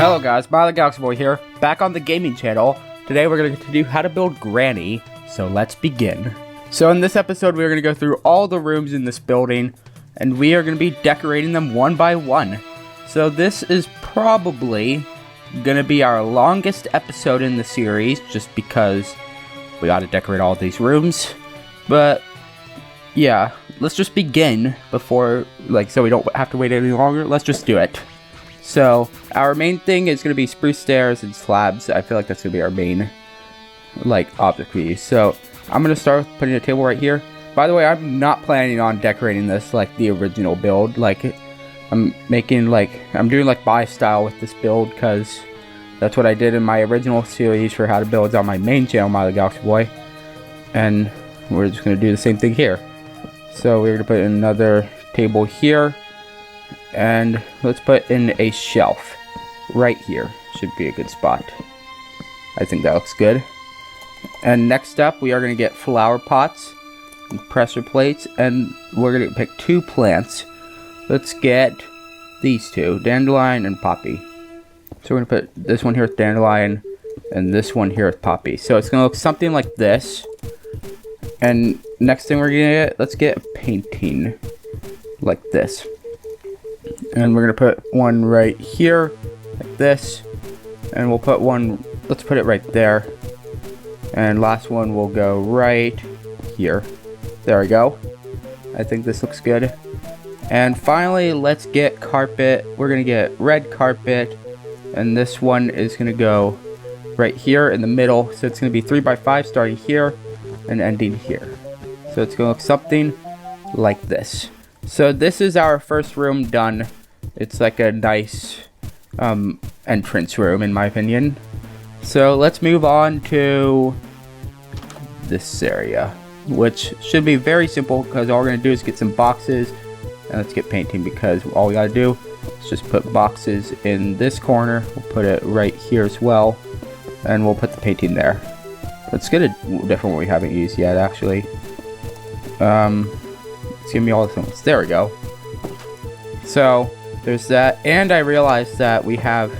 Hello guys, MileyGalaxyBoy here, back on the gaming channel. Today we're going to continue how to build Granny, so let's begin. So in this episode we're going to go through all the rooms in this building, and we are going to be decorating them one by one. So this is probably going to be our longest episode in the series, just because we got to decorate all these rooms. But yeah, let's just begin before, so we don't have to wait any longer. Let's just do it. So, our main thing is going to be spruce stairs and slabs. I feel like that's going to be our main, object we use. So, I'm going to start with putting a table right here. By the way, I'm not planning on decorating this like the original build. I'm doing buy style with this build, because that's what I did in my original series for how to build on my main channel, MileyGalaxyBoy. And we're just going to do the same thing here. So, we're going to put another table here. And let's put in a shelf right here. Should be a good spot. I think that looks good. And next up, we are going to get flower pots and pressure plates, and we're going to pick two plants. Let's get these two, dandelion and poppy. So we're going to put this one here with dandelion and this one here with poppy. So it's going to look something like this. And next thing we're going to get, let's get a painting like this. And we're going to put one right here, like this. And we'll put one, let's put it right there. And last one will go right here. There we go. I think this looks good. And finally, let's get carpet. We're going to get red carpet. And this one is going to go right here in the middle. So it's going to be 3x5 starting here and ending here. So it's going to look something like this. So this is our first room done. It's like a nice entrance room in my opinion. So let's move on to this area, which should be very simple, because all we're going to do is get some boxes, and let's get painting, because all we got to do is just put boxes in this corner. We'll put it right here as well, and we'll put the painting there. Let's get a different one we haven't used yet actually. It's giving me all the things. There we go. So there's that, and I realized that we have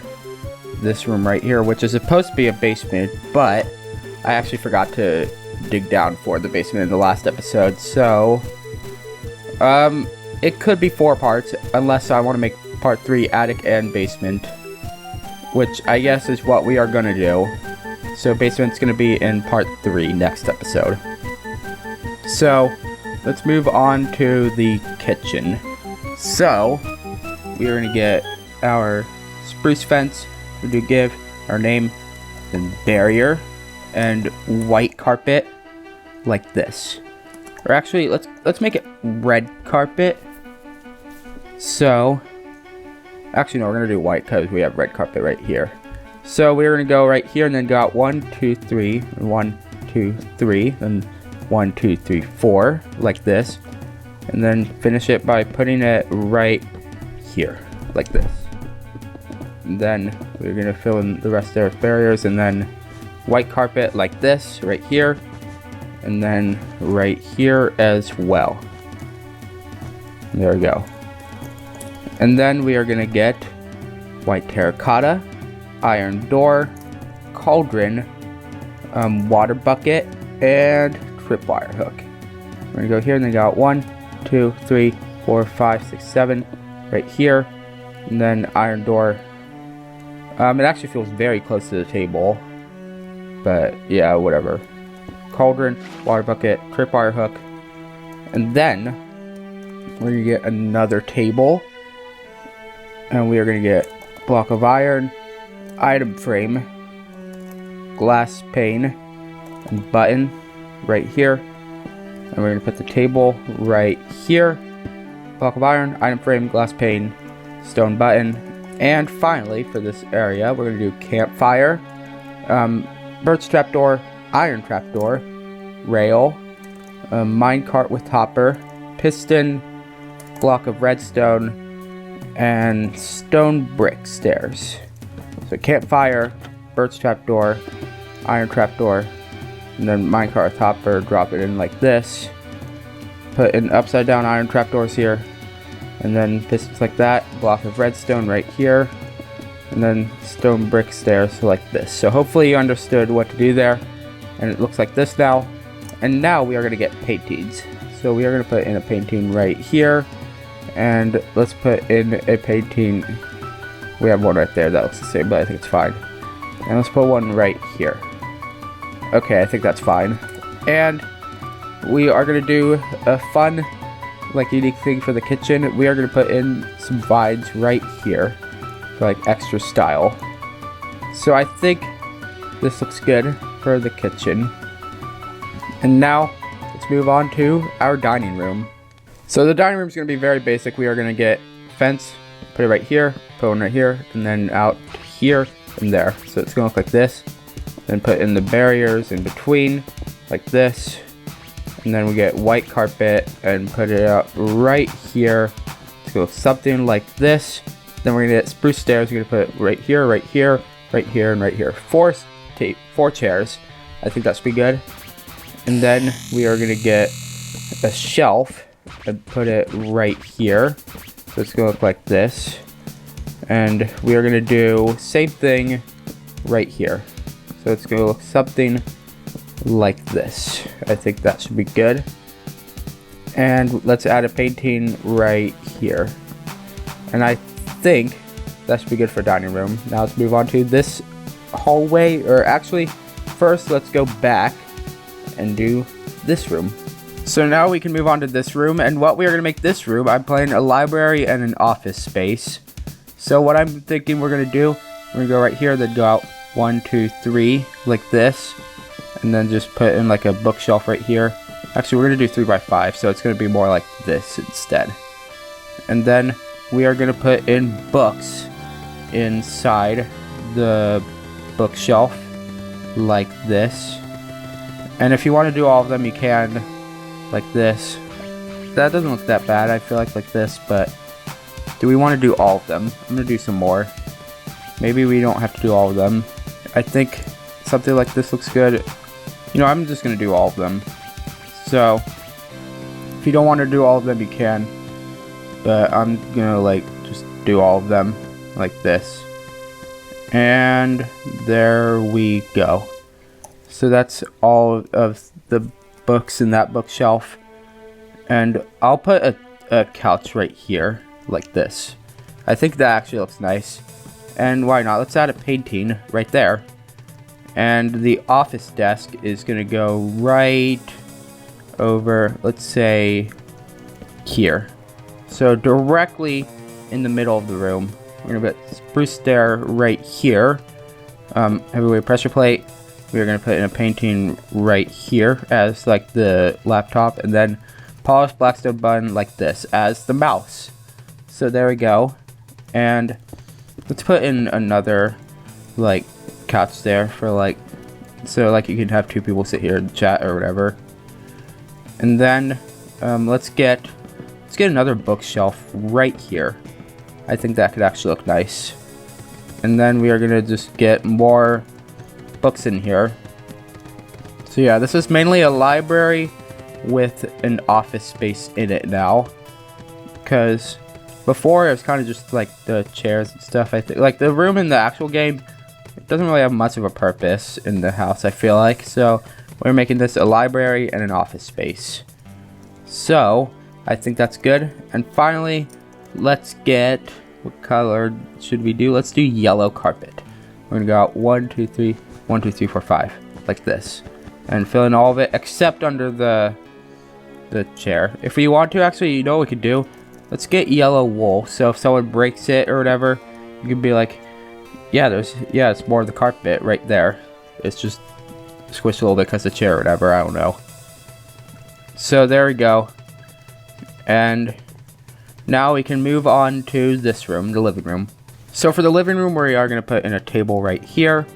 this room right here, which is supposed to be a basement, but I actually forgot to dig down for the basement in the last episode. So it could be 4 parts, unless I want to make part 3 attic and basement, which I guess is what we are gonna do. So basement's gonna be in part 3 next episode. So let's move on to the kitchen. So we are going to get our spruce fence. We're going to give our name, then barrier, and white carpet like this. Or actually, let's make it red carpet. So actually no, we're going to do white because we have red carpet right here. So we're going to go right here and then go out 1, 2, 3, 1, 2, 3, and 1, 2, 3, 4, like this, and then finish it by putting it right here, like this. And then we're gonna fill in the rest there with barriers, and then white carpet like this, right here, and then right here as well. There we go. And then we are gonna get white terracotta, iron door, cauldron, water bucket, and tripwire hook. We're gonna go here and then go out 1, 2, 3, 4, 5, 6, 7 right here, and then iron door. It actually feels very close to the table, but yeah, whatever. Cauldron, water bucket, tripwire hook, and then we're gonna get another table, and we are gonna get block of iron, item frame, glass pane, and button right here. And we're going to put the table right here. Block of iron, item frame, glass pane, stone button. And finally, for this area, we're going to do campfire, birch trapdoor, iron trapdoor, rail, minecart with hopper, piston, block of redstone, and stone brick stairs. So campfire, birch trapdoor, iron trapdoor, and then minecart with hopper, drop it in like this. Put in upside down iron trapdoors here, and then pistons like that. Block of redstone right here, and then stone brick stairs like this. So hopefully you understood what to do there, and it looks like this now. And now we are going to get paintings. So we are going to put in a painting right here, and let's put in a painting. We have one right there that looks the same, but I think it's fine. And let's put one right here. Okay, I think that's fine. And we are going to do a fun, like, unique thing for the kitchen. We are going to put in some vines right here for like extra style. So I think this looks good for the kitchen. And now let's move on to our dining room. So the dining room is going to be very basic. We are going to get fence, put it right here, put one right here, and then out here and there. So it's going to look like this. Then put in the barriers in between like this. And then we get white carpet and put it up right here. Let's go something like this. Then we're gonna get spruce stairs. We're gonna put it right here, right here, right here, and right here. Four chairs. I think that should be good. And then we are gonna get a shelf and put it right here. So it's gonna look like this. And we are gonna do same thing right here. So it's gonna look something like this. I think that should be good. And let's add a painting right here. And I think that should be good for dining room. Now let's move on to this hallway, or actually first let's go back and do this room. So now we can move on to this room, and what we are going to make this room, I'm playing a library and an office space. So what I'm thinking we're going to do, we're going to go right here, then go out 1, 2, 3 like this. And then just put in like a bookshelf right here. Actually, we're going to do 3 by 5, so it's going to be more like this instead. And then we are going to put in books inside the bookshelf like this. And if you want to do all of them, you can, like this. That doesn't look that bad, I feel like this, but do we want to do all of them? I'm going to do some more. Maybe we don't have to do all of them. I think something like this looks good. You know, I'm just going to do all of them. So, if you don't want to do all of them, you can. But I'm going to, like, just do all of them like this. And there we go. So that's all of the books in that bookshelf. And I'll put a couch right here, like this. I think that actually looks nice. And why not? Let's add a painting right there. And the office desk is going to go right over, let's say, here. So directly in the middle of the room. We're going to put spruce stair right here. Heavyweight pressure plate. We're going to put in a painting right here as like the laptop. And then polished blackstone button like this as the mouse. So there we go. And let's put in another like couch there for like, so like you can have 2 people sit here and chat or whatever. And then let's get another bookshelf right here. I think that could actually look nice. And then we are gonna just get more books in here. So yeah, this is mainly a library with an office space in it now, because before it was kind of just like the chairs and stuff. I think like the room in the actual game, it doesn't really have much of a purpose in the house, I feel like. So we're making this a library and an office space. So I think that's good. And finally, let's get, what color should we do? Let's do yellow carpet. We're gonna go out 1, 2, 3, 1, 2, 3, 4, 5 like this, and fill in all of it except under the chair. If we want to, actually, you know what we could do? Let's get yellow wool. So if someone breaks it or whatever, you can be like, yeah, it's more of the carpet right there. It's just squished a little bit because of the chair or whatever. I don't know. So there we go. And now we can move on to this room, the living room. So for the living room, we are going to put in a table right here,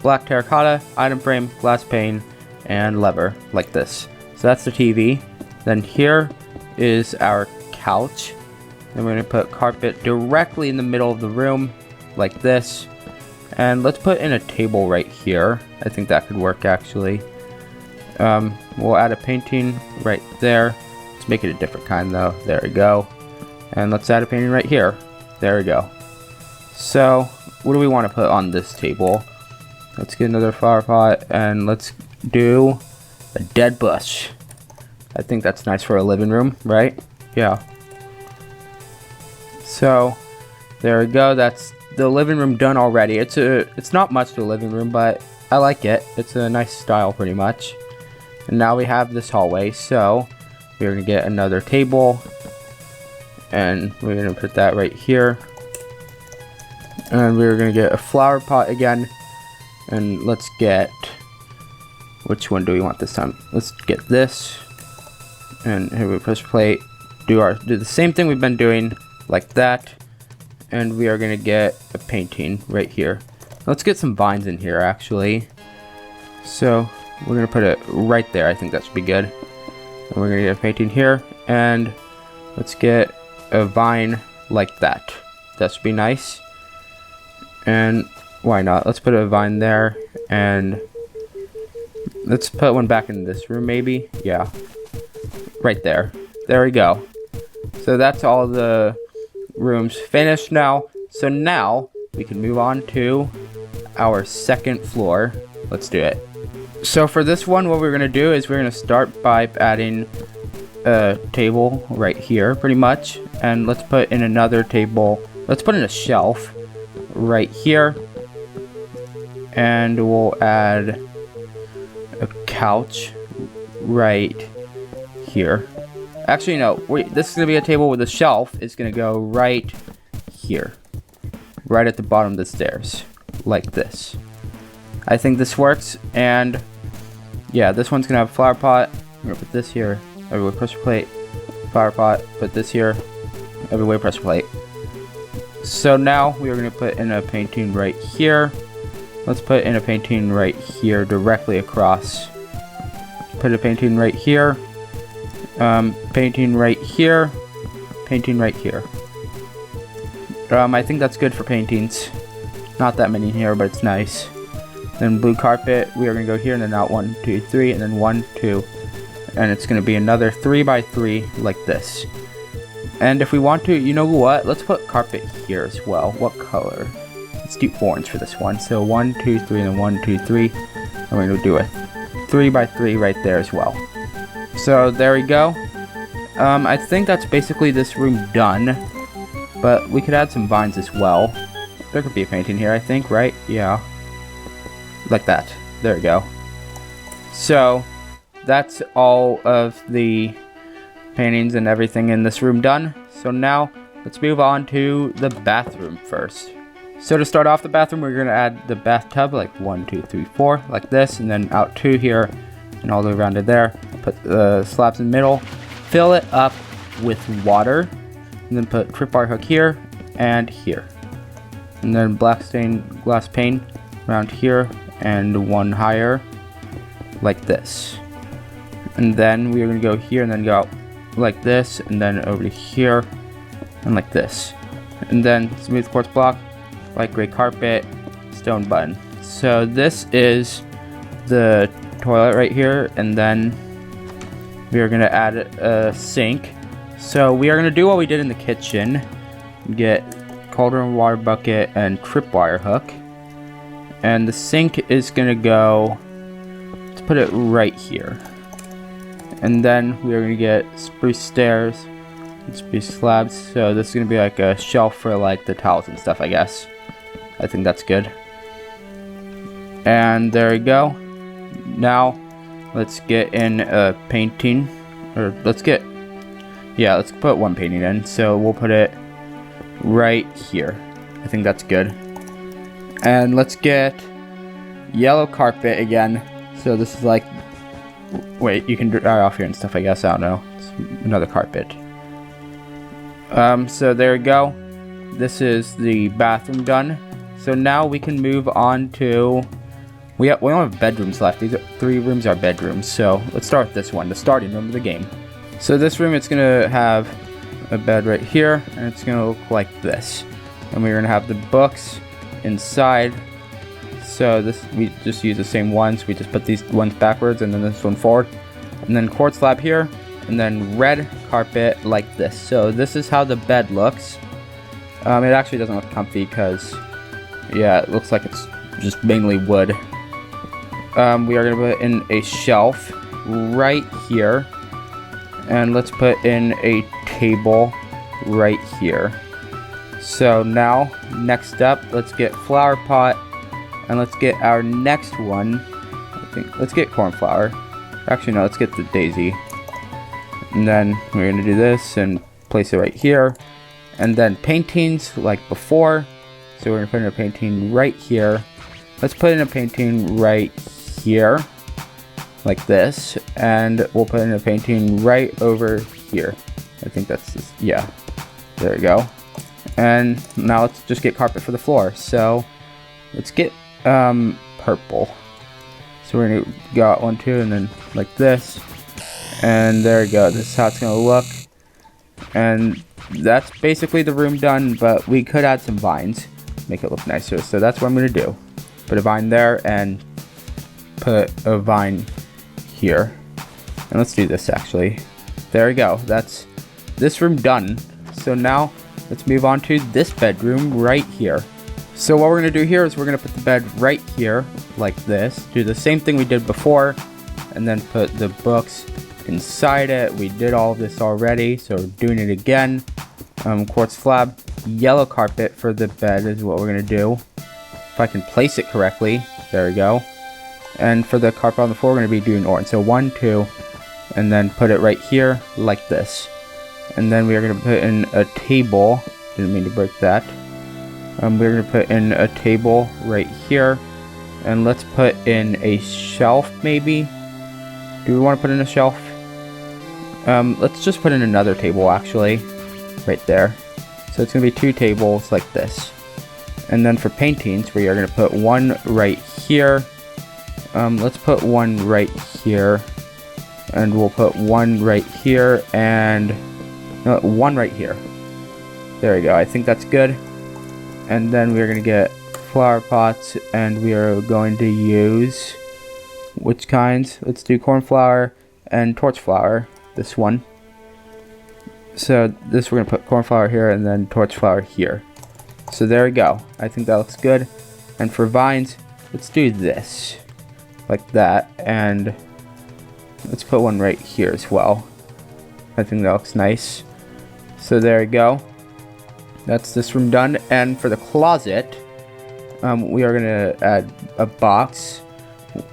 black terracotta, item frame, glass pane, and lever like this. So that's the TV. Then here is our couch. Then we're going to put carpet directly in the middle of the room like this. And let's put in a table right here. I think that could work actually. We'll add a painting right there. Let's make it a different kind though. There we go. And let's add a painting right here. There we go. So what do we want to put on this table? Let's get another flower pot and let's do a dead bush. I think that's nice for a living room, right? Yeah. So there we go. That's the living room done already. It's not much to a living room, but I like it. It's a nice style pretty much. And now we have this hallway, so we're gonna get another table and we're gonna put that right here. And we're gonna get a flower pot again. And let's get, which one do we want this time? Let's get this. And here we press play. Do the same thing we've been doing, like that. And we are gonna get a painting right here. Let's get some vines in here actually. So we're gonna put it right there. I think that should be good. And we're gonna get a painting here, and let's get a vine like that. That should be nice. And why not? Let's put a vine there, and let's put one back in this room maybe. Yeah, right there. There we go. So that's all the rooms finished now. So now we can move on to our second floor. Let's do it. So for this one, what we're gonna do is we're gonna start by adding a table right here pretty much, and let's put in another table. Let's put in a shelf right here, and we'll add a couch right here. Actually no, wait, this is gonna be a table with a shelf. It's gonna go right here, right at the bottom of the stairs, like this. I think this works. And yeah, this one's gonna have a flower pot. I'm gonna put this here, everywhere pressure plate, flower pot, put this here, everywhere pressure plate. So now we are gonna put in a painting right here. Let's put in a painting right here directly across. Put a painting right here, painting right here, painting right here. I think that's good for paintings. Not that many here, but it's nice. Then blue carpet, we are gonna go here and then out 1, 2, 3, and then 1, 2, and it's gonna be another 3 by 3 like this. And if we want to, you know what? Let's put carpet here as well. What color? Let's do orange for this one. So 1, 2, 3, and then 1, 2, 3. And we're gonna do a 3 by 3 right there as well. So there we go. I think that's basically this room done. But we could add some vines as well. There could be a painting here, I think, right? Yeah. Like that. There we go. So that's all of the paintings and everything in this room done. So now let's move on to the bathroom first. So to start off the bathroom, we're going to add the bathtub like 1, 2, 3, 4 like this, and then out 2 here and all the way around to there. Put the slabs in the middle, fill it up with water, and then put tripwire hook here and here, and then black stained glass pane around here and one higher like this. And then we are going to go here and then go out like this, and then over to here and like this, and then smooth quartz block, light gray carpet, stone button. So this is the toilet right here, and then we are going to add a sink. So we are going to do what we did in the kitchen, get cauldron, water bucket, and tripwire hook. And the sink is going to go, let's put it right here. And then we are going to get spruce stairs and spruce slabs. So this is going to be like a shelf for like the towels and stuff, I guess. I think that's good. And there we go. Now let's get in a painting, or let's put one painting in. So we'll put it right here. I think that's good. And let's get yellow carpet again. So this is like, wait, you can dry off here and stuff, I guess. I don't know. It's another carpet. So there we go. This is the bathroom done. So now we can move on to, we don't have bedrooms left. These 3 rooms are bedrooms. So let's start with this one, the starting room of the game. So this room, it's gonna have a bed right here, and it's gonna look like this. And we're gonna have the books inside. So this, we just use the same ones. We just put these ones backwards and then this one forward. And then quartz slab here, and then red carpet like this. So this is how the bed looks. It actually doesn't look comfy because, yeah, it looks like it's just mainly wood. We are going to put in a shelf right here. And let's put in a table right here. So now, next up, let's get flower pot. And let's get our next one. Let's get cornflower. Actually, no, let's get the daisy. And then we're going to do this and place it right here. And then paintings like before. So we're going to put in a painting right here. Let's put in a painting right here. Like this. And we'll put in a painting right over here. I think that's just, yeah. There we go. And now let's just get carpet for the floor. So let's get purple. So we're gonna got 1, 2, and then like this. And there we go. This is how it's gonna look. And that's basically the room done, but we could add some vines, make it look nicer. So that's what I'm gonna do. Put a vine there and put a vine here. And let's do this actually. There we go. That's this room done. So now let's move on to this bedroom right here. So what we're going to do here is we're going to put the bed right here like this. Do the same thing we did before and then put the books inside it. We did all of this already, so we're doing it again. Quartz slab, yellow carpet for the bed is what we're going to do. If I can place it correctly. There we go. And for the carpet on the floor, we're going to be doing orange. So 1, 2, and then put it right here like this. And then we are going to put in a table. Didn't mean to break that. We're going to put in a table right here. And let's put in a shelf maybe. Do we want to put in a shelf? Let's just put in another table actually. Right there. So it's going to be 2 tables like this. And then for paintings, we are going to put one right here. Let's put one right here. And we'll put one right here and one right here. There we go. I think that's good. And then we're going to get flower pots and we are going to use which kinds? Let's do cornflower and torch flower. This one. So this we're going to put cornflower here and then torch flower here. So there we go. I think that looks good. And for vines, let's do this. Like that. And let's put one right here as well. I think that looks nice. So there we go. That's this room done. And for the closet, we are gonna add a box,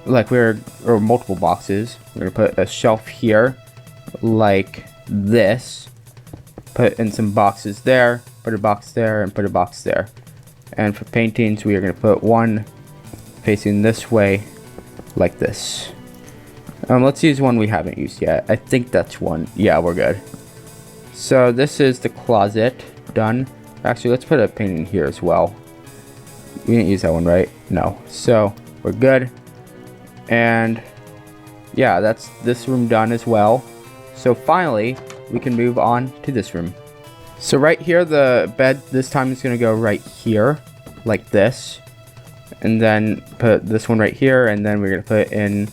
or multiple boxes. We're gonna put a shelf here, like this. Put in some boxes there. Put a box there, and put a box there. And for paintings, we are gonna put one facing this way, like this. Let's use one we haven't used yet. I think that's one. Yeah, we're good. So this is the closet done. Actually, let's put a painting here as well. We didn't use that one, right? No. So we're good. And yeah, that's this room done as well. So finally, we can move on to this room. So right here, the bed this time is going to go right here, like this. And then put this one right here. And then we're going to put in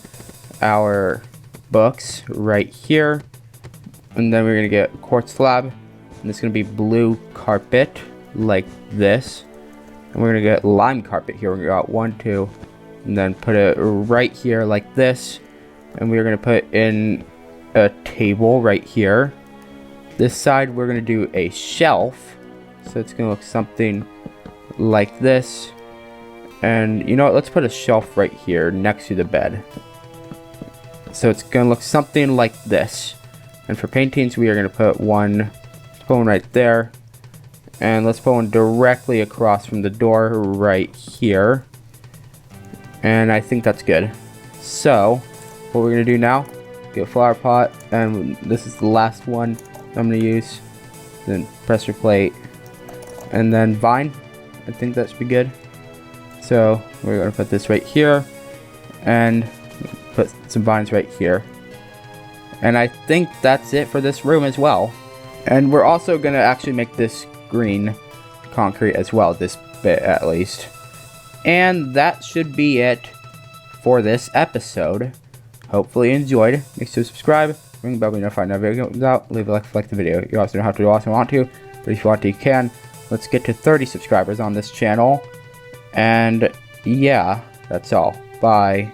our books right here. And then we're going to get quartz slab. And it's going to be blue carpet like this. And we're going to get lime carpet here. We got 1, 2. And then put it right here like this. And we're going to put in a table right here. This side we're going to do a shelf. So it's going to look something like this. And you know what? Let's put a shelf right here next to the bed. So it's going to look something like this. And for paintings, we are going to put one right there. And let's put one directly across from the door right here. And I think that's good. So, what we're going to do now, get a flower pot. And this is the last one I'm going to use. Then pressure plate. And then vine. I think that should be good. So, we're going to put this right here. And put some vines right here. And I think that's it for this room as well. And we're also going to actually make this green concrete as well, this bit at least. And that should be it for this episode. Hopefully you enjoyed. Make sure to subscribe, ring the bell to be notified when a video comes out, leave a like if you like the video. You also don't have to do also want to, but if you want to, you can. Let's get to 30 subscribers on this channel. And yeah, that's all. Bye.